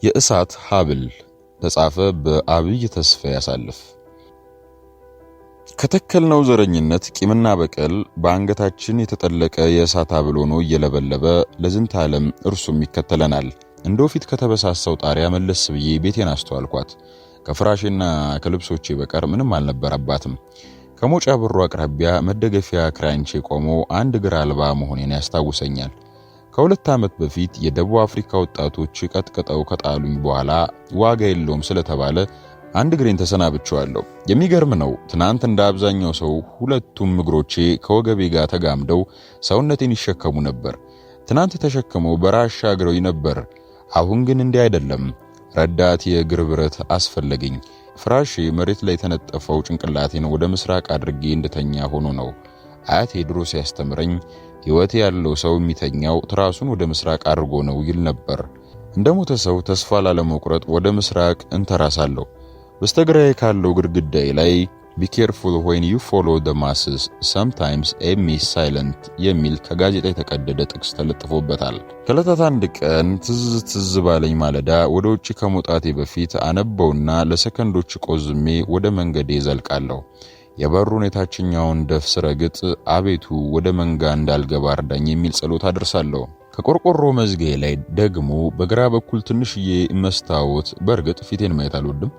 የእሳት ሀብል ተጻፈ በአብይ ተስፋ ያሳልፍ። ከተከልነው ዘረኝነት ቂምና በቀል በአንገታችን የተጠለቀ የእሳት ሀብል ሆኖ እየለበለበ ለዝንተ ዓለም እርሱም ይከተለናል። እንደው ፊት ከተበሳሳው ጣሪያ መለስ ብዬ ቤቴን አስተዋልኳት። ከፍራሽና ከልብሶቼ በቀር ምንም አልነበረባትም። ከሞጫ በሩ አቅራቢያ መደገፊያ ክራንቼ ቆሞ አንድ እግር አልባ መሆኔን ያስታውሰኛል። ከ2 ዓመት በፊት የደቡብ አፍሪካ ወጣቶች ቀጥቅጠው ከጣሉኝ በኋላ ዋጋ የለውም ስለተባለ አንድ እግሬን ተሰናብቼዋለሁ። የሚገርም ነው። ትናንት እንደ አብዛኛው ሰው ሁለቱም እግሮቼ ከወገቤ ጋር ተጋምደው ሰውነቴን ይሸከሙ ነበር። ትናንት ተሸክመው በራሻ እግረውኝ ነበር። አሁን ግን እንዲህ አይደለም። ረዳት የእግር ብረት አስፈለገኝ። ፍራሼ መሬት ላይ የተነጠፈው ጭንቅላቴን ወደ ምስራቅ አድርጌ እንድተኛ ሆኖ ነው። አያቴ ድሮ ሲያስተምረኝ ሕይወት ያለው ሰው የሚተኛው ትራሱን ወደ ምስራቅ አድርጎ ነው ይል ነበር። እንደሞተ ሰው ተስፋ ላለመቁረጥ ወደ ምስራቅ እንተራሳለሁ። በስተግራዬ ካለው ግድግዳዬ ላይ Be careful when you follow the masses, sometimes a miss silent የሚል ከጋዜጣ የተቀደደ ጥቅስ ተለጥፎበታል። ከዕለታት አንድ ቀን ትዝ ባለኝ ማለዳ ወደ ውጪ ከመውጣቴ በፊት አነበውና ለሰከንዶች ቆዝሜ ወደ መንገዴ ዘልቃለሁ። የበሩን የታችኛውን ደፍ ስረግጥ አቤቱ ወደ መንጋ እንዳልገባ እርዳኝ የሚል ጸሎት አደርሳለሁ። ከቆርቆሮ መዝጊያ ላይ ደግሞ በግራ በኩል ትንሽዬ መስታወት፣ በእርግጥ ፊቴን ማየት አልወድም፣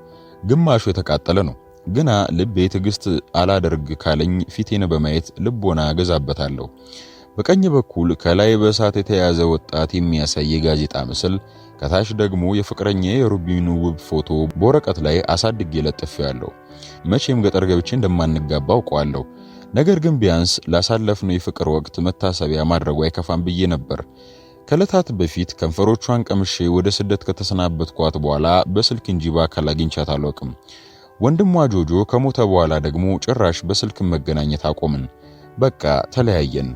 ግማሹ የተቃጠለ ነው። ግና ልቤ ትዕግስት አላደርግ ካለኝ ፊቴን በማየት ልቦና ገዛበታለሁ። በቀኝ በኩል ከላይ በእሳት የተያዘ ወጣት የሚያሳይ የጋዜጣ ምስል፣ ከታች ደግሞ የፍቅረኛ የሩቢኑ ውብ ፎቶ በወረቀት ላይ አሳድጌ ለጥፌያለሁ። መቼም ገጠር ገብቼ እንደማንጋባ አውቀዋለሁ። ነገር ግን ቢያንስ ላሳለፍነው የፍቅር ወቅት መታሰቢያ ማድረጉ አይከፋም ብዬ ነበር። ከዕለታት በፊት ከንፈሮቿን ቀምሼ ወደ ስደት ከተሰናበትኳት በኋላ በስልክ እንጂ በአካል አግኝቻት አልወቅም። ወንድሟ ጆጆ ከሞተ በኋላ ደግሞ ጭራሽ በስልክ መገናኘት አቆምን። በቃ ተለያየን።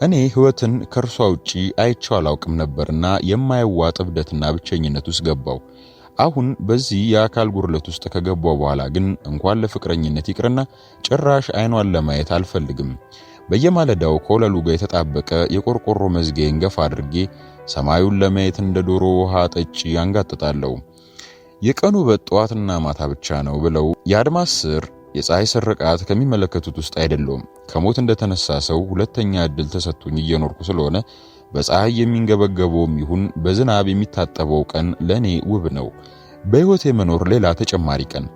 እኔ ህይወትን ከርሷ ውጪ አይቼው አላውቅም ነበርና የማይዋጥ እብደትና ብቸኝነት ውስጥ ገባው። አሁን በዚህ የአካል ጉርለት ውስጥ ከገባው በኋላ ግን እንኳን ለፍቅረኝነት ይቅርና ጭራሽ አይኗን ለማየት አልፈልግም። በየማለዳው ከወለሉ ጋር የተጣበቀ የቆርቆሮ መዝጊያን ገፋ አድርጌ ሰማዩን ለማየት እንደ ዶሮ ውሃ ጠጪ አንጋጥጣለሁ። የቀኑ በጠዋትና ማታ ብቻ ነው ብለው የአድማስ ስር የፀሐይ ስርቃት ከሚመለከቱት ውስጥ አይደለም። ከሞት እንደተነሳ ሰው ሁለተኛ እድል ተሰጥቶኝ እየኖርኩ ስለሆነ በፀሐይ የሚንገበገበውም ይሁን በዝናብ የሚታጠበው ቀን ለኔ ውብ ነው። በህይወት የመኖር ሌላ ተጨማሪ ቀን።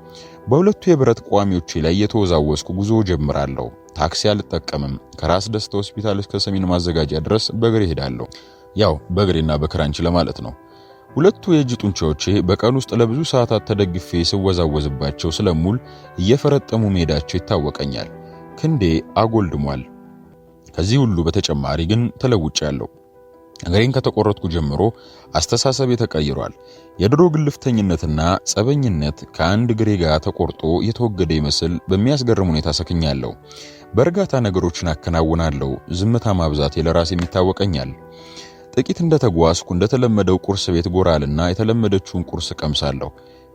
በሁለቱ የብረት ቋሚዎቼ ላይ የተወዛወስኩ ጉዞ ጀምራለሁ። ታክሲ አልጠቀምም። ከራስ ደስታ ሆስፒታል እስከ ሰሜን ማዘጋጃ ድረስ በእግሬ ሄዳለሁ። ያው በእግሬና በክራንች ለማለት ነው። ሁለቱ የእጅ ጡንቻዎቼ በቀን ውስጥ ለብዙ ሰዓታት ተደግፌ ስወዛወዝባቸው ስለሙል እየፈረጠሙ መሄዳቸው ይታወቀኛል። ክንዴ አጎልድሟል። ከዚህ ሁሉ በተጨማሪ ግን ተለውጫለሁ። እግሬን ከተቆረጥኩ ጀምሮ አስተሳሰቤ ተቀይሯል። የድሮ ግልፍተኝነትና ጸበኝነት ከአንድ እግሬ ጋር ተቆርጦ የተወገደ ይመስል በሚያስገርም ሁኔታ ሰክኛለሁ። በእርጋታ ነገሮችን አከናውናለሁ። ዝምታ ማብዛቴ ለራሴ የሚታወቀኛል። ጥቂት እንደተጓዝኩ እንደተለመደው ቁርስ ቤት ጎራልና የተለመደችውን ቁርስ ቀምሳለሁ።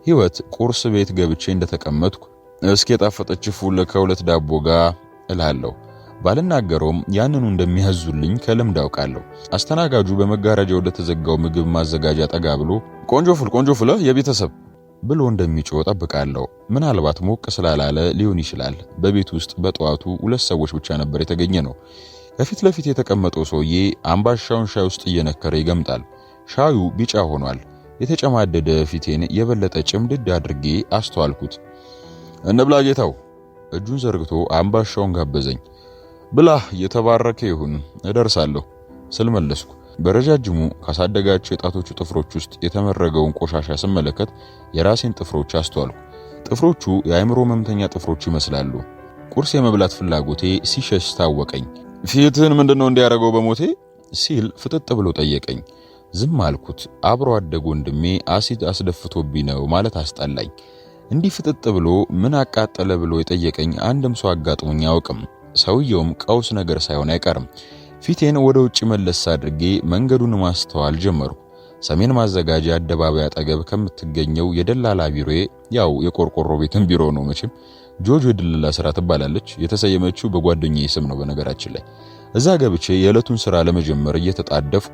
ህይወት ቁርስ ቤት ገብቼ እንደተቀመጥኩ እስኪ የጣፈጠች ፉል ከሁለት ዳቦ ጋር እላለሁ። ባልናገረውም ያንኑ እንደሚያዙልኝ ከልምድ አውቃለሁ። አስተናጋጁ በመጋረጃ ወደ ተዘጋው ምግብ ማዘጋጃ ጠጋ ብሎ ቆንጆ ፉል የቤተሰብ ብሎ እንደሚጮህ ጠብቃለሁ። ምናልባት ሞቅ ስላላለ ሊሆን ይችላል። በቤት ውስጥ በጠዋቱ 2 ሰዎች ብቻ ነበር የተገኘ ነው። ከፊት ለፊት የተቀመጠው ሰውዬ አምባሻውን ሻይ ውስጥ እየነከረ ይገምጣል። ሻዩ ቢጫ ሆኗል። የተጨማደደ ፊቴን የበለጠ ጭምድድ አድርጌ አስተዋልኩት። እንብላ ጌታው። እጁን ዘርግቶ አምባሻውን ጋበዘኝ። ብላህ የተባረከ ይሁን እደርሳለሁ ስል መለስኩ። በረጃጅሙ ካሳደጋቸው የጣቶቹ ጥፍሮች ውስጥ የተመረገውን ቆሻሻ ስመለከት የራሴን ጥፍሮች አስተዋልኩ። ጥፍሮቹ የአእምሮ መምተኛ ጥፍሮች ይመስላሉ። ቁርስ የመብላት ፍላጎቴ ሲሸሽ ታወቀኝ። ፊትህን ምንድነው እንዲያረገው በሞቴ ሲል ፍጥጥ ብሎ ጠየቀኝ። ዝም አልኩት። አብሮ አደግ ወንድሜ አሲድ አስደፍቶብኝ ነው ማለት አስጠላኝ። እንዲህ ፍጥጥ ብሎ ምን አቃጠለ ብሎ የጠየቀኝ አንድም ሰው አጋጥሞኝ አያውቅም። ሰውየውም ቀውስ ነገር ሳይሆን አይቀርም። ፊቴን ወደ ውጭ መለስ አድርጌ መንገዱን ማስተዋል ጀመርኩ። ሰሜን ማዘጋጃ አደባባይ አጠገብ ከምትገኘው የደላላ ቢሮዬ፣ ያው የቆርቆሮ ቤትን ቢሮ ነው መቼም፣ ጆጆ የድለላ ስራ ትባላለች። የተሰየመችው በጓደኛዬ ስም ነው በነገራችን ላይ። እዛ ገብቼ የዕለቱን ስራ ለመጀመር እየተጣደፍኩ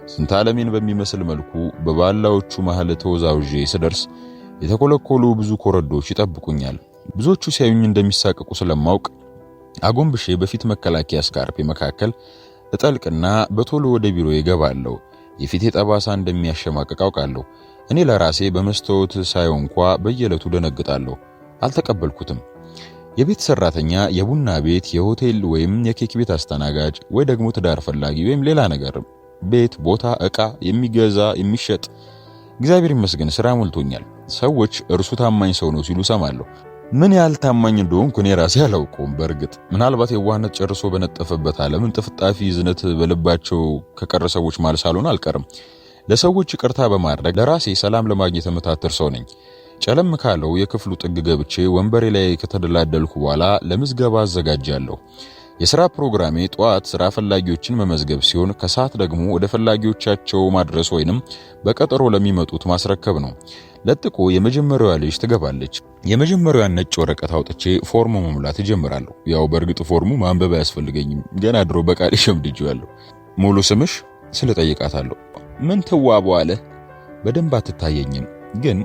ስንታለሜን በሚመስል መልኩ በባላዎቹ መሃል ተወዛውዤ ስደርስ የተኮለኮሉ ብዙ ኮረዶች ይጠብቁኛል። ብዙዎቹ ሲያዩኝ እንደሚሳቀቁ ስለማውቅ አጎንብሼ በፊት መከላከያ ስካርፔ መካከል እጠልቅና በቶሎ ወደ ቢሮ ይገባለሁ። የፊቴ ጠባሳ እንደሚያሸማቅቅ አውቃለሁ። እኔ ለራሴ በመስተዋት ሳየው እንኳ በየዕለቱ ደነግጣለሁ። አልተቀበልኩትም። የቤት ሰራተኛ፣ የቡና ቤት፣ የሆቴል ወይም የኬክ ቤት አስተናጋጅ ወይ ደግሞ ትዳር ፈላጊ ወይም ሌላ ነገር ቤት፣ ቦታ፣ ዕቃ የሚገዛ የሚሸጥ እግዚአብሔር ይመስገን ስራ ሞልቶኛል። ሰዎች እርሱ ታማኝ ሰው ነው ሲሉ ሰማለሁ። ምን ያህል ታማኝ እንደሆንኩ እኔ ራሴ አላውቀውም። በእርግጥ ምናልባት የዋህነት ጨርሶ በነጠፈበት ዓለም ጥፍጣፊ ዝነት በልባቸው ከቀረ ሰዎች ማለት ሳልሆን አልቀርም። ለሰዎች ይቅርታ በማድረግ ለራሴ ሰላም ለማግኘት የምታትር ሰው ነኝ። ጨለም ካለው የክፍሉ ጥግ ገብቼ ወንበሬ ላይ ከተደላደልኩ በኋላ ለምዝገባ አዘጋጃለሁ። የሥራ ፕሮግራሜ ጠዋት ሥራ ፈላጊዎችን መመዝገብ ሲሆን ከሰዓት ደግሞ ወደ ፈላጊዎቻቸው ማድረስ ወይንም በቀጠሮ ለሚመጡት ማስረከብ ነው። ለጥቆ የመጀመሪያዋ ልጅ ትገባለች። የመጀመሪያዋን ነጭ ወረቀት አውጥቼ ፎርም መሙላት እጀምራለሁ። ያው በእርግጥ ፎርሙ ማንበብ አያስፈልገኝም፣ ገና ድሮ በቃሌ ሸምድጄዋለሁ። ሙሉ ስምሽ ስለ ጠይቃታለሁ። ምን ትዋቡ አለ። በደንብ አትታየኝም፣ ግን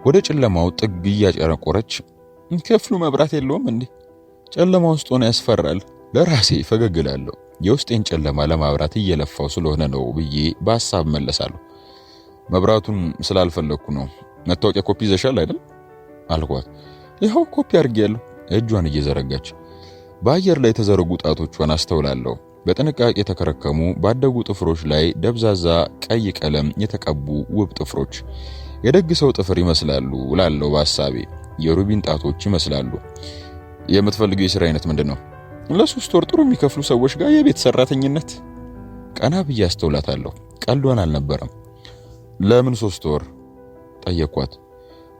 ወደ ጨለማው ጥግ እያጨረቆረች ክፍሉ መብራት የለውም እንዴ? ጨለማ ውስጥ ሆነ ያስፈራል። ለራሴ ፈገግ እላለሁ። የውስጤን ጨለማ ለማብራት እየለፋው ስለሆነ ነው ብዬ በሐሳብ መለሳለሁ። መብራቱን ስላልፈለኩ ነው። መታወቂያ ኮፒ ይዘሻል አይደል አልኳት። ይኸው ኮፒ አድርጌያለሁ። እጇን እየዘረጋች በአየር ላይ የተዘረጉ ጣቶቿን አስተውላለሁ። በጥንቃቄ የተከረከሙ ባደጉ ጥፍሮች ላይ ደብዛዛ ቀይ ቀለም የተቀቡ ውብ ጥፍሮች የደግ ሰው ጥፍር ይመስላሉ እላለሁ በሐሳቤ። የሩቢን ጣቶች ይመስላሉ። የምትፈልገው የሥራ አይነት ምንድነው? ለ3 ወር ጥሩ የሚከፍሉ ሰዎች ጋር የቤት ሰራተኝነት። ቀና ብዬ አስተውላታለሁ። ቀልዷን አልነበረም። ለምን 3 ወር ጠየኳት።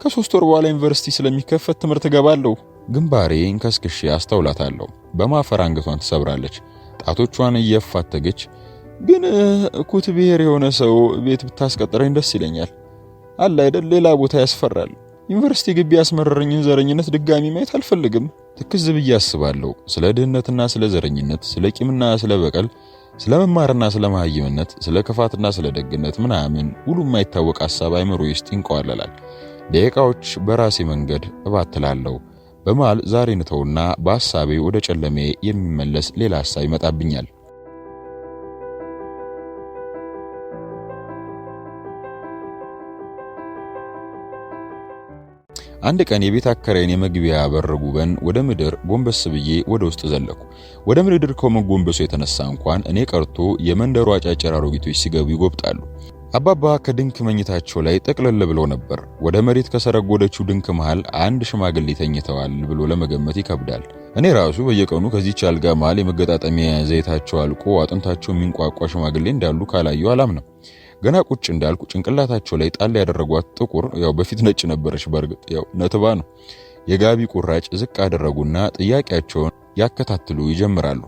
ከ3 ወር በኋላ ዩኒቨርሲቲ ስለሚከፈት ትምህርት ገባለሁ። ግንባሬን ከስክሼ አስተውላታለሁ። በማፈር አንገቷን ትሰብራለች። ጣቶቿን እየፋተገች ግን ኩት ብሔር የሆነ ሰው ቤት ብታስቀጥረኝ ደስ ይለኛል። አለ አይደል ሌላ ቦታ ያስፈራል። ዩኒቨርሲቲ ግቢ ያስመረረኝን ዘረኝነት ድጋሚ ማየት አልፈልግም። ትክዝ ብዬ አስባለሁ። ስለ ድህነትና ስለ ዘረኝነት፣ ስለ ቂምና ስለ በቀል፣ ስለ መማርና ስለ መሃይምነት፣ ስለ ክፋትና ስለ ደግነት ምናምን ሁሉ የማይታወቅ ሐሳብ አይምሮዬ ውስጥ ይንቀዋለላል። ደቂቃዎች በራሴ መንገድ እባትላለሁ። በመሃል ዛሬ ንተውና በሐሳቤ ወደ ጨለሜ የሚመለስ ሌላ ሐሳብ ይመጣብኛል። አንድ ቀን የቤት አከራይን የመግቢያ በር ጉበን ወደ ምድር ጎንበስ ብዬ ወደ ውስጥ ዘለኩ። ወደ ምድር ከመጎንበሱ የተነሳ እንኳን እኔ ቀርቶ የመንደሩ አጫጭር አሮጊቶች ሲገቡ ይጎብጣሉ። አባባ ከድንክ መኝታቸው ላይ ጠቅለል ብለው ነበር። ወደ መሬት ከሰረጎደችው ድንክ መሃል አንድ ሽማግሌ ተኝተዋል ብሎ ለመገመት ይከብዳል። እኔ ራሱ በየቀኑ ከዚህች አልጋ መሃል የመገጣጠሚያ ዘይታቸው አልቆ አጥንታቸው የሚንቋቋ ሽማግሌ እንዳሉ ካላዩ አላምነው። ገና ቁጭ እንዳልኩ ጭንቅላታቸው ላይ ጣል ያደረጓት ጥቁር ያው በፊት ነጭ ነበረች፣ በርግጥ ያው ነትባ ነው። የጋቢ ቁራጭ ዝቅ አደረጉና ጥያቄያቸውን ያከታትሉ ይጀምራሉ።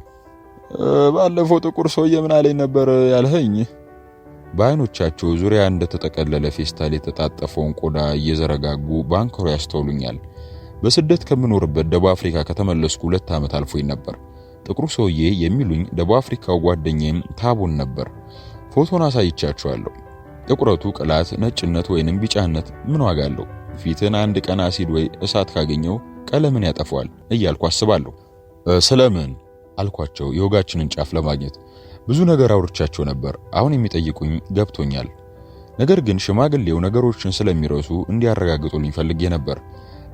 ባለፈው ጥቁር ሰውዬ ምን አለኝ ነበር ያልኸኝ? በአይኖቻቸው ዙሪያ እንደተጠቀለለ ፌስታል የተጣጠፈውን ቆዳ እየዘረጋጉ ባንከሩ ያስተውሉኛል። በስደት ከምኖርበት ደቡብ አፍሪካ ከተመለስኩ 2 ዓመት አልፎኝ ነበር። ጥቁሩ ሰውዬ የሚሉኝ ደቡብ አፍሪካው ጓደኛዬም ታቦን ነበር። ፎቶን አሳይቻቸዋለሁ። ጥቁረቱ ቅላት፣ ነጭነት ወይንም ቢጫነት ምን ዋጋ አለው? ፊትን አንድ ቀን አሲድ ወይ እሳት ካገኘው ቀለምን ያጠፋዋል እያልኩ አስባለሁ። ስለምን አልኳቸው የወጋችንን ጫፍ ለማግኘት። ብዙ ነገር አውርቻቸው ነበር። አሁን የሚጠይቁኝ ገብቶኛል። ነገር ግን ሽማግሌው ነገሮችን ስለሚረሱ እንዲያረጋግጡልኝ ፈልጌ ነበር።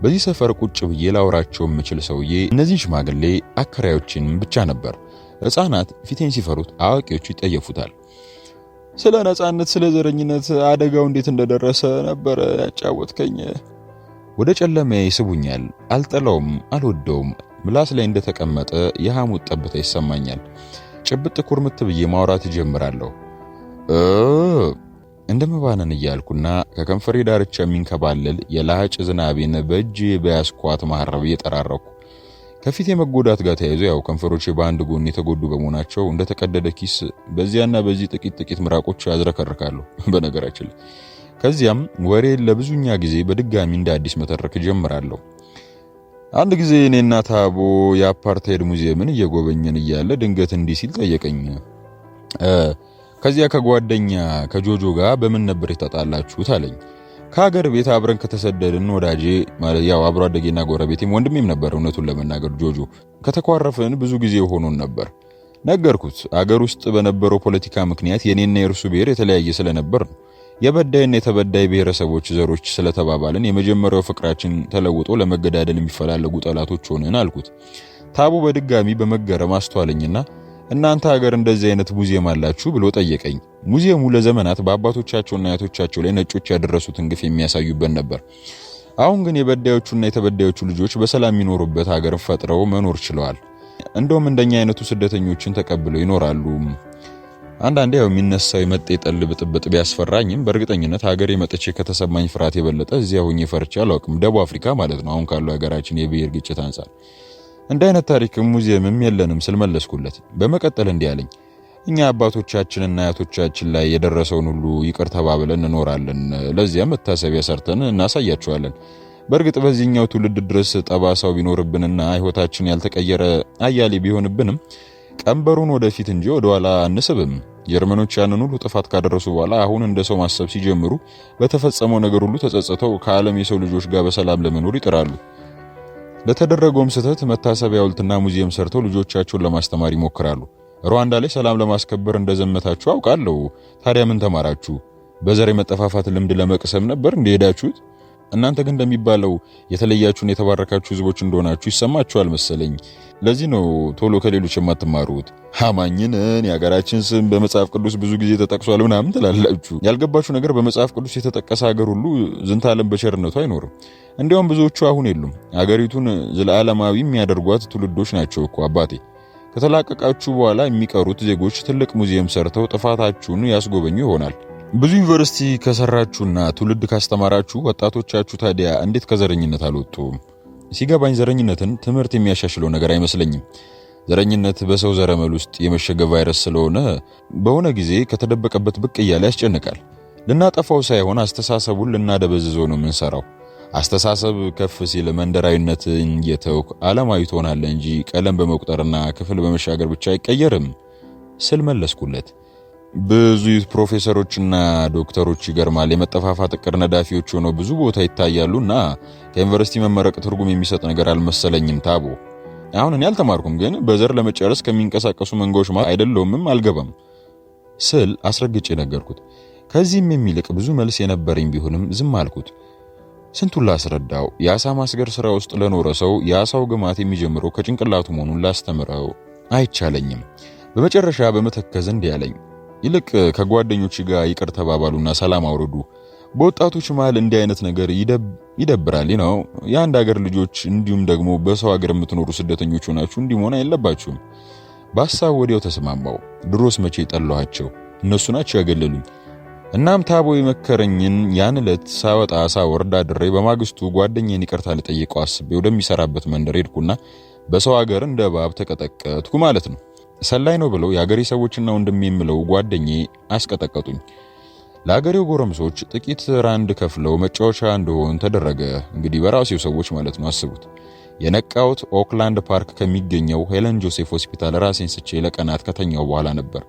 በዚህ ሰፈር ቁጭ ብዬ ላውራቸው የምችል ሰውዬ እነዚህ ሽማግሌ አከራዮችን ብቻ ነበር። ሕፃናት ፊቴን ሲፈሩት፣ አዋቂዎቹ ይጠየፉታል። ስለ ነጻነት፣ ስለ ዘረኝነት አደጋው እንዴት እንደደረሰ ነበር ያጫወትከኝ። ወደ ጨለማ ይስቡኛል። አልጠላውም፣ አልወደውም። ምላስ ላይ እንደተቀመጠ የሐሞት ጠብታ ይሰማኛል። ጭብጥ ኩርምት ብዬ ማውራት ጀምራለሁ። እንደመባነን እያልኩና ከከንፈሬ ዳርቻ የሚንከባለል የላጭ ዝናቤን በእጅ በያስኳት ማሐረብ እየጠራረኩ ከፊት የመጎዳት ጋር ተያይዞ ያው ከንፈሮቼ በአንድ ጎን የተጎዱ በመሆናቸው እንደተቀደደ ኪስ በዚያና በዚህ ጥቂት ምራቆች ያዝረከርካሉ። በነገራችን ከዚያም ወሬ ለብዙኛ ጊዜ በድጋሚ እንደ አዲስ መተረክ ጀምራለሁ። አንድ ጊዜ እኔና ታቦ የአፓርታይድ ሙዚየምን እየጎበኘን እያለ ድንገት እንዲህ ሲል ጠየቀኝ። ከዚያ ከጓደኛ ከጆጆ ጋር በምን ነበር የተጣላችሁት አለኝ። ከሀገር ቤት አብረን ከተሰደድን ወዳጄ ማለት ያው አብሮ አደጌና ጎረቤቴም ወንድሜም ነበር። እውነቱን ለመናገር ጆጆ ከተኳረፍን ብዙ ጊዜ ሆኖን ነበር። ነገርኩት። አገር ውስጥ በነበረው ፖለቲካ ምክንያት የኔና የእርሱ ብሔር የተለያየ ስለነበር ነው። የበዳይና የተበዳይ ብሔረሰቦች ዘሮች ስለተባባልን የመጀመሪያው ፍቅራችን ተለውጦ ለመገዳደል የሚፈላለጉ ጠላቶች ሆነን አልኩት። ታቡ በድጋሚ በመገረም አስተዋለኝና እናንተ ሀገር እንደዚህ አይነት ሙዚየም አላችሁ ብሎ ጠየቀኝ። ሙዚየሙ ለዘመናት በአባቶቻቸውና አያቶቻቸው ላይ ነጮች ያደረሱትን ግፍ የሚያሳዩበት ነበር። አሁን ግን የበዳዮቹና የተበዳዮቹ ልጆች በሰላም የሚኖሩበት ሀገር ፈጥረው መኖር ችለዋል። እንደውም እንደኛ አይነቱ ስደተኞችን ተቀብለው ይኖራሉ። አንዳንዴ ያው የሚነሳው የመጤ ጠል ብጥብጥ ቢያስፈራኝም በእርግጠኝነት ሀገሬ መጥቼ ከተሰማኝ ፍርሃት የበለጠ እዚያ ሆኜ ፈርቼ አላውቅም። ደቡብ አፍሪካ ማለት ነው። አሁን ካለው ሀገራችን የብሔር ግጭት አንፃር እንደ አይነት ታሪክም ሙዚየምም የለንም ስል መለስኩለት። በመቀጠል እንዲህ አለኝ። እኛ አባቶቻችንና አያቶቻችን ላይ የደረሰውን ሁሉ ይቅር ተባብለን እንኖራለን። ለዚያም መታሰቢያ ሰርተን እናሳያቸዋለን። በእርግጥ በዚህኛው ትውልድ ድረስ ጠባሳው ቢኖርብንና ህይወታችን ያልተቀየረ አያሌ ቢሆንብንም ቀንበሩን ወደፊት እንጂ ወደኋላ አንስብም። ጀርመኖች ያንን ሁሉ ጥፋት ካደረሱ በኋላ አሁን እንደ ሰው ማሰብ ሲጀምሩ በተፈጸመው ነገር ሁሉ ተጸጽተው ከዓለም የሰው ልጆች ጋር በሰላም ለመኖር ይጥራሉ። ለተደረገውም ስህተት መታሰቢያ ሐውልትና ሙዚየም ሰርተው ልጆቻቸውን ለማስተማር ይሞክራሉ። ሩዋንዳ ላይ ሰላም ለማስከበር እንደዘመታችሁ አውቃለሁ። ታዲያ ምን ተማራችሁ? በዘር የመጠፋፋት ልምድ ለመቅሰም ነበር እንደሄዳችሁት? እናንተ ግን እንደሚባለው የተለያችሁን የተባረካችሁ ህዝቦች እንደሆናችሁ ይሰማችኋል መሰለኝ። ለዚህ ነው ቶሎ ከሌሎች የማትማሩት። አማኝነን የሀገራችን ስም በመጽሐፍ ቅዱስ ብዙ ጊዜ ተጠቅሷል ምናምን ትላላችሁ። ያልገባችሁ ነገር በመጽሐፍ ቅዱስ የተጠቀሰ ሀገር ሁሉ ዝንተ ዓለም በቸርነቱ አይኖርም። እንዲያውም ብዙዎቹ አሁን የሉም። ሀገሪቱን ዘላለማዊ የሚያደርጓት ትውልዶች ናቸው እኮ አባቴ። ከተላቀቃችሁ በኋላ የሚቀሩት ዜጎች ትልቅ ሙዚየም ሰርተው ጥፋታችሁን ያስጎበኙ ይሆናል። ብዙ ዩኒቨርሲቲ ከሰራችሁና ትውልድ ካስተማራችሁ ወጣቶቻችሁ ታዲያ እንዴት ከዘረኝነት አልወጡም? ሲገባኝ ዘረኝነትን ትምህርት የሚያሻሽለው ነገር አይመስለኝም። ዘረኝነት በሰው ዘረመል ውስጥ የመሸገ ቫይረስ ስለሆነ በሆነ ጊዜ ከተደበቀበት ብቅ እያለ ያስጨንቃል። ልናጠፋው ሳይሆን አስተሳሰቡን ልናደበዝዘው ነው የምንሰራው። አስተሳሰብ ከፍ ሲል መንደራዊነትን እየተውክ ዓለማዊ ትሆናለህ እንጂ ቀለም በመቁጠርና ክፍል በመሻገር ብቻ አይቀየርም ስል መለስኩለት። ብዙ ፕሮፌሰሮችና ዶክተሮች ይገርማል የመጠፋፋት እቅድ ነዳፊዎች ሆነው ብዙ ቦታ ይታያሉና ከዩኒቨርሲቲ መመረቅ ትርጉም የሚሰጥ ነገር አልመሰለኝም ታቦ። አሁን እኔ አልተማርኩም፣ ግን በዘር ለመጨረስ ከሚንቀሳቀሱ መንጋዎች አይደለሁምም አልገባም ስል አስረግጬ ነገርኩት። ከዚህም የሚልቅ ብዙ መልስ የነበረኝ ቢሆንም ዝም አልኩት። ስንቱን ላስረዳው? የአሳ ማስገር ስራ ውስጥ ለኖረ ሰው የአሳው ግማት የሚጀምረው ከጭንቅላቱ መሆኑን ላስተምረው አይቻለኝም። በመጨረሻ በመተከዝ እንዲህ አለኝ። ይልቅ ከጓደኞች ጋር ይቅር ተባባሉና ሰላም አውርዱ። በወጣቶች መሃል እንዲህ አይነት ነገር ይደብራል ነው። የአንድ ሀገር ልጆች እንዲሁም ደግሞ በሰው ሀገር የምትኖሩ ስደተኞች ሆናችሁ እንዲህ መሆን አይለባችሁም። በሐሳብ ወዲያው ተስማማው። ድሮስ መቼ ጠላኋቸው? እነሱ ናቸው ያገለሉኝ። እናም ታቦ የመከረኝን ያን ዕለት ሳወጣ ሳወርድ አድሬ በማግስቱ ጓደኛዬን ይቅርታ ልጠይቀው አስቤ ወደሚሰራበት መንደር ሄድኩና በሰው ሀገር እንደ እባብ ተቀጠቀጥኩ ማለት ነው። ሰላይ ነው ብለው የአገሬ ሰዎችና ወንድሜ የምለው ጓደኛዬ አስቀጠቀጡኝ። ለአገሬው ጎረምሶች ጥቂት ራንድ ከፍለው መጫወቻ እንደሆን ተደረገ። እንግዲህ በራሴው ሰዎች ማለት ነው። አስቡት። የነቃውት ኦክላንድ ፓርክ ከሚገኘው ሄለን ጆሴፍ ሆስፒታል ራሴን ስቼ ለቀናት ከተኛው በኋላ ነበር።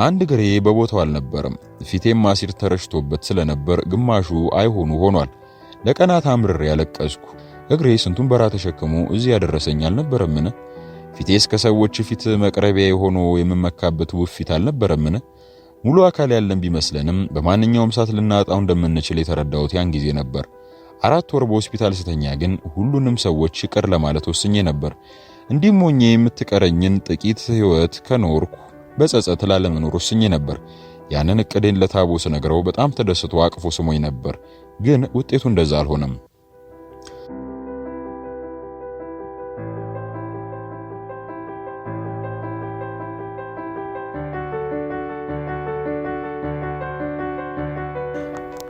አንድ ግሬ በቦታው አልነበረም። ፊቴም አሲር ተረሽቶበት ስለነበር ግማሹ አይሆኑ ሆኗል። ለቀናት አምርሬ ያለቀስኩ። እግሬ ስንቱን በራ ተሸክሞ እዚህ ያደረሰኝ አልነበረምን? ፊቴስ ከሰዎች ፊት መቅረቢያ የሆነ የምመካበት ውፊት አልነበረምን? ሙሉ አካል ያለን ቢመስለንም በማንኛውም ሰዓት ልናጣው እንደምንችል የተረዳሁት ያን ጊዜ ነበር። 4 ወር በሆስፒታል ስተኛ ግን ሁሉንም ሰዎች ይቅር ለማለት ወስኜ ነበር። እንዲህም ሆኜ የምትቀረኝን ጥቂት ህይወት ከኖርኩ በጸጸት ላለመኖር ወስኜ ነበር። ያንን እቅዴን ለታቦ ስነግረው በጣም ተደስቶ አቅፎ ስሞኝ ነበር። ግን ውጤቱ እንደዛ አልሆነም።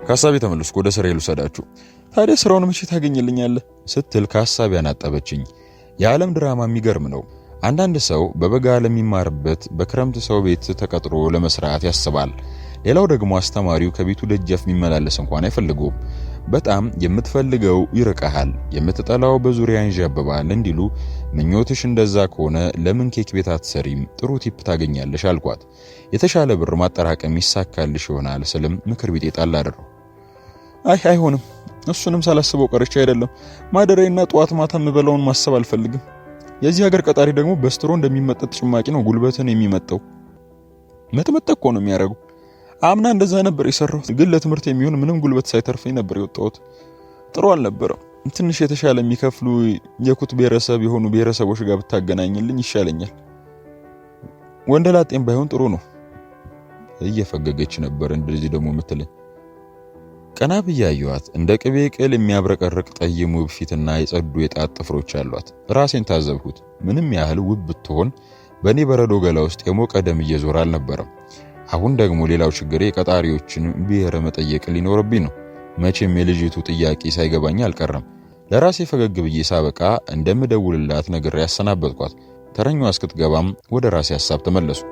ከሐሳቤ ተመለስኩ። ወደ ስራዬ ልውሰዳችሁ። ታዲያ ስራውን መቼ ታገኝልኛለህ ስትል ከሐሳቤ አናጠበችኝ። የዓለም ድራማ የሚገርም ነው። አንዳንድ ሰው በበጋ ለሚማርበት በክረምት ሰው ቤት ተቀጥሮ ለመስራት ያስባል። ሌላው ደግሞ አስተማሪው ከቤቱ ደጃፍ የሚመላለስ እንኳን አይፈልገውም። በጣም የምትፈልገው ይርቀሃል፣ የምትጠላው በዙሪያ ያንዣብባል እንዲሉ ምኞትሽ እንደዛ ከሆነ ለምን ኬክ ቤት አትሰሪም? ጥሩ ቲፕ ታገኛለሽ አልኳት። የተሻለ ብር ማጠራቀም ይሳካልሽ ይሆናል ስልም ምክር ቤት ጣል አደረው። አይሆንም፣ እሱንም ሳላስበው ቀርቼ አይደለም። ማደሬና ጧት ማታ የምበላውን ማሰብ አልፈልግም። የዚህ ሀገር ቀጣሪ ደግሞ በስትሮ እንደሚመጠጥ ጭማቂ ነው ጉልበትን የሚመጣው። መጥመጥ እኮ ነው የሚያደርገው። አምና እንደዛ ነበር የሰራሁት፣ ግን ለትምህርት የሚሆን ምንም ጉልበት ሳይተርፈኝ ነበር የወጣሁት። ጥሩ አልነበረም። ትንሽ የተሻለ የሚከፍሉ የኩት ብሔረሰብ የሆኑ ብሔረሰቦች ጋር ብታገናኝልኝ ይሻለኛል። ወንደላጤም ባይሆን ጥሩ ነው። እየፈገገች ነበር እንደዚህ ደግሞ የምትለኝ። ቀና ብያየዋት እንደ ቅቤ ቅል የሚያብረቀርቅ ጠይም ውብ ፊትና የጸዱ የጣት ጥፍሮች አሏት። ራሴን ታዘብኩት። ምንም ያህል ውብ ብትሆን በእኔ በረዶ ገላ ውስጥ የሞቀ ደም እየዞረ አልነበረም። አሁን ደግሞ ሌላው ችግሬ ቀጣሪዎችን ብሔረ መጠየቅ ሊኖርብኝ ነው። መቼም የልጅቱ ጥያቄ ሳይገባኝ አልቀረም። ለራሴ ፈገግ ብዬ ሳበቃ እንደምደውልላት ነግሬ ያሰናበትኳት። ተረኛዋ እስክትገባም ወደ ራሴ ሐሳብ ተመለሱ።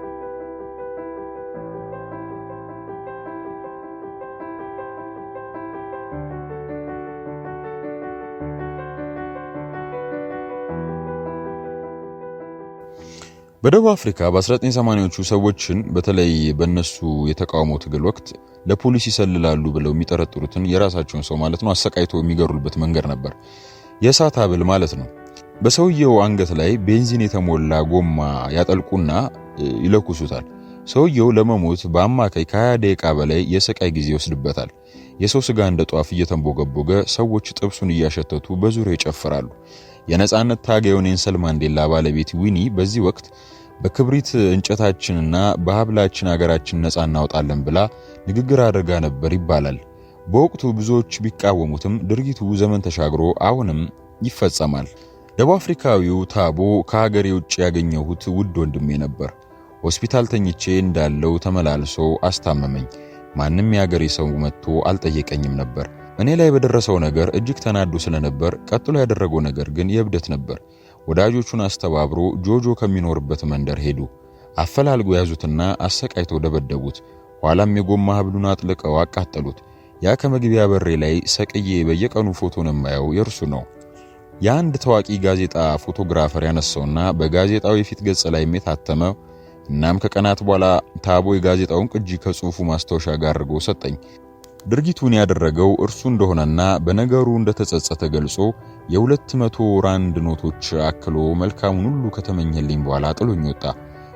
በደቡብ አፍሪካ በ1980ዎቹ ሰዎችን በተለይ በእነሱ የተቃውሞ ትግል ወቅት ለፖሊስ ይሰልላሉ ብለው የሚጠረጥሩትን የራሳቸውን ሰው ማለት ነው አሰቃይቶ የሚገሩልበት መንገድ ነበር። የእሳት ሀብል ማለት ነው። በሰውየው አንገት ላይ ቤንዚን የተሞላ ጎማ ያጠልቁና ይለኩሱታል። ሰውየው ለመሞት በአማካይ ከ20 ደቂቃ በላይ የስቃይ ጊዜ ይወስድበታል። የሰው ስጋ እንደ ጧፍ እየተንቦገቦገ ሰዎች ጥብሱን እያሸተቱ በዙሪያው ይጨፍራሉ። የነጻነት ታጋዩ ኔልሰን ማንዴላ ባለቤት ዊኒ በዚህ ወቅት በክብሪት እንጨታችንና በሀብላችን ሀገራችን ነጻ እናውጣለን ብላ ንግግር አድርጋ ነበር ይባላል። በወቅቱ ብዙዎች ቢቃወሙትም ድርጊቱ ዘመን ተሻግሮ አሁንም ይፈጸማል። ደቡብ አፍሪካዊው ታቦ ከሀገሬ ውጭ ያገኘሁት ውድ ወንድሜ ነበር። ሆስፒታል ተኝቼ እንዳለው ተመላልሶ አስታመመኝ። ማንም የሀገሬ ሰው መጥቶ አልጠየቀኝም ነበር። እኔ ላይ በደረሰው ነገር እጅግ ተናዶ ስለነበር ቀጥሎ ያደረገው ነገር ግን የእብደት ነበር። ወዳጆቹን አስተባብሮ ጆጆ ከሚኖርበት መንደር ሄዱ። አፈላልጎ ያዙትና አሰቃይተው ደበደቡት። ኋላም የጎማ ሀብሉን አጥልቀው አቃጠሉት። ያ ከመግቢያ በሬ ላይ ሰቅዬ በየቀኑ ፎቶን የማየው የእርሱ ነው። የአንድ ታዋቂ ጋዜጣ ፎቶግራፈር ያነሳውና በጋዜጣው የፊት ገጽ ላይ የታተመ። እናም ከቀናት በኋላ ታቦ የጋዜጣውን ቅጂ ከጽሑፉ ማስታወሻ ጋር አድርጎ ሰጠኝ። ድርጊቱን ያደረገው እርሱ እንደሆነና በነገሩ እንደተጸጸተ ገልጾ የ200 ራንድ ኖቶች አክሎ መልካሙን ሁሉ ከተመኘልኝ በኋላ ጥሎኝ ወጣ።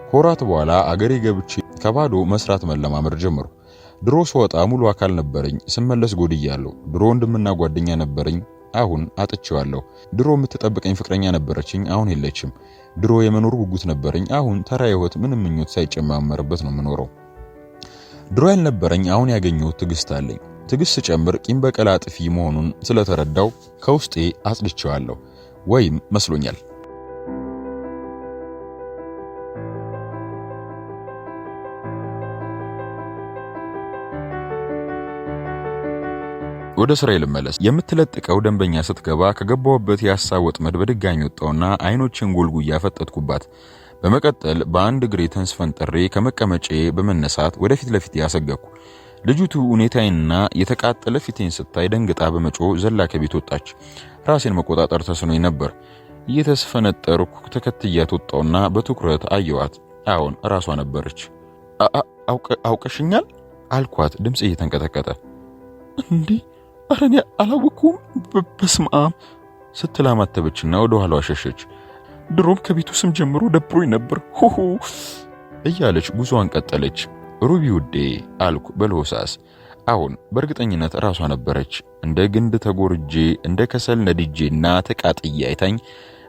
ከወራት በኋላ አገሬ ገብቼ ከባዶ መስራት መለማመድ ጀመሩ። ድሮ ስወጣ ሙሉ አካል ነበረኝ፣ ስመለስ ጎድያለሁ። ድሮ ወንድምና ጓደኛ ነበረኝ፣ አሁን አጥቼዋለሁ። ድሮ የምትጠብቀኝ ፍቅረኛ ነበረችኝ፣ አሁን የለችም። ድሮ የመኖር ጉጉት ነበረኝ፣ አሁን ተራ ህይወት ምንም ምኞት ሳይጨማመርበት ነው የምኖረው። ድሮ ያልነበረኝ አሁን ያገኘሁት ትዕግስት አለኝ። ትዕግስት ጨምር ቂም በቀል አጥፊ መሆኑን ስለተረዳው ከውስጤ አጽድቼዋለሁ ወይም መስሎኛል። ወደ ስራዬ ልመለስ። የምትለጥቀው ደንበኛ ስትገባ ከገባውበት የሐሳብ ወጥመድ በድጋሚ ወጣውና አይኖችን ጎልጉያ ፈጠጥኩባት። በመቀጠል በአንድ እግሬ ተንስፈንጥሬ ከመቀመጫዬ በመነሳት ወደፊት ለፊት ያሰገኩ። ልጅቱ ሁኔታዬንና የተቃጠለ ፊቴን ስታይ ደንግጣ በመጮህ ዘላ ከቤት ወጣች። ራሴን መቆጣጠር ተስኖኝ ነበር። እየተስፈነጠርኩ ተከትያት ወጣውና በትኩረት አየዋት። አሁን ራሷ ነበረች። አውቀሽኛል አልኳት፣ ድምጽ እየተንቀጠቀጠ። እንዴ አረኛ አላወኩም በስማም ስትላማተበችና ወደ ኋላዋ ሸሸች። ድሮም ከቤቱ ስም ጀምሮ ደብሮኝ ነበር ሆሆ እያለች ጉዞዋን ቀጠለች። ሩቢ ውዴ አልኩ በለሆሳስ። አሁን በእርግጠኝነት ራሷ ነበረች። እንደ ግንድ ተጎርጄ እንደ ከሰል ነድጄና ተቃጥዬ አይታኝ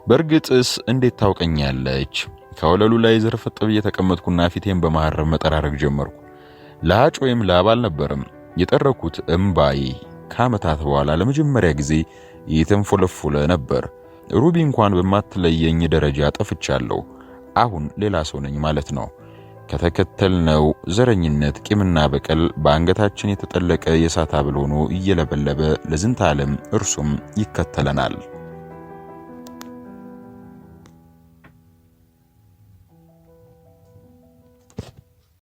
በእርግጥስ እንዴት ታውቀኛለች? ከወለሉ ላይ ዘርፈጥ ብዬ ተቀመጥኩና ፊቴን በማሐረብ መጠራረግ ጀመርኩ። ላጭ ወይም ላብ አልነበረም የጠረኩት፣ እምባዬ ከዓመታት በኋላ ለመጀመሪያ ጊዜ የተንፎለፎለ ነበር። ሩቢ እንኳን በማትለየኝ ደረጃ ጠፍቻለሁ። አሁን ሌላ ሰው ነኝ ማለት ነው። ከተከተልነው ዘረኝነት፣ ቂምና በቀል በአንገታችን የተጠለቀ የእሳት ሀብል ሆኖ እየለበለበ ለዝንተ ዓለም እርሱም ይከተለናል።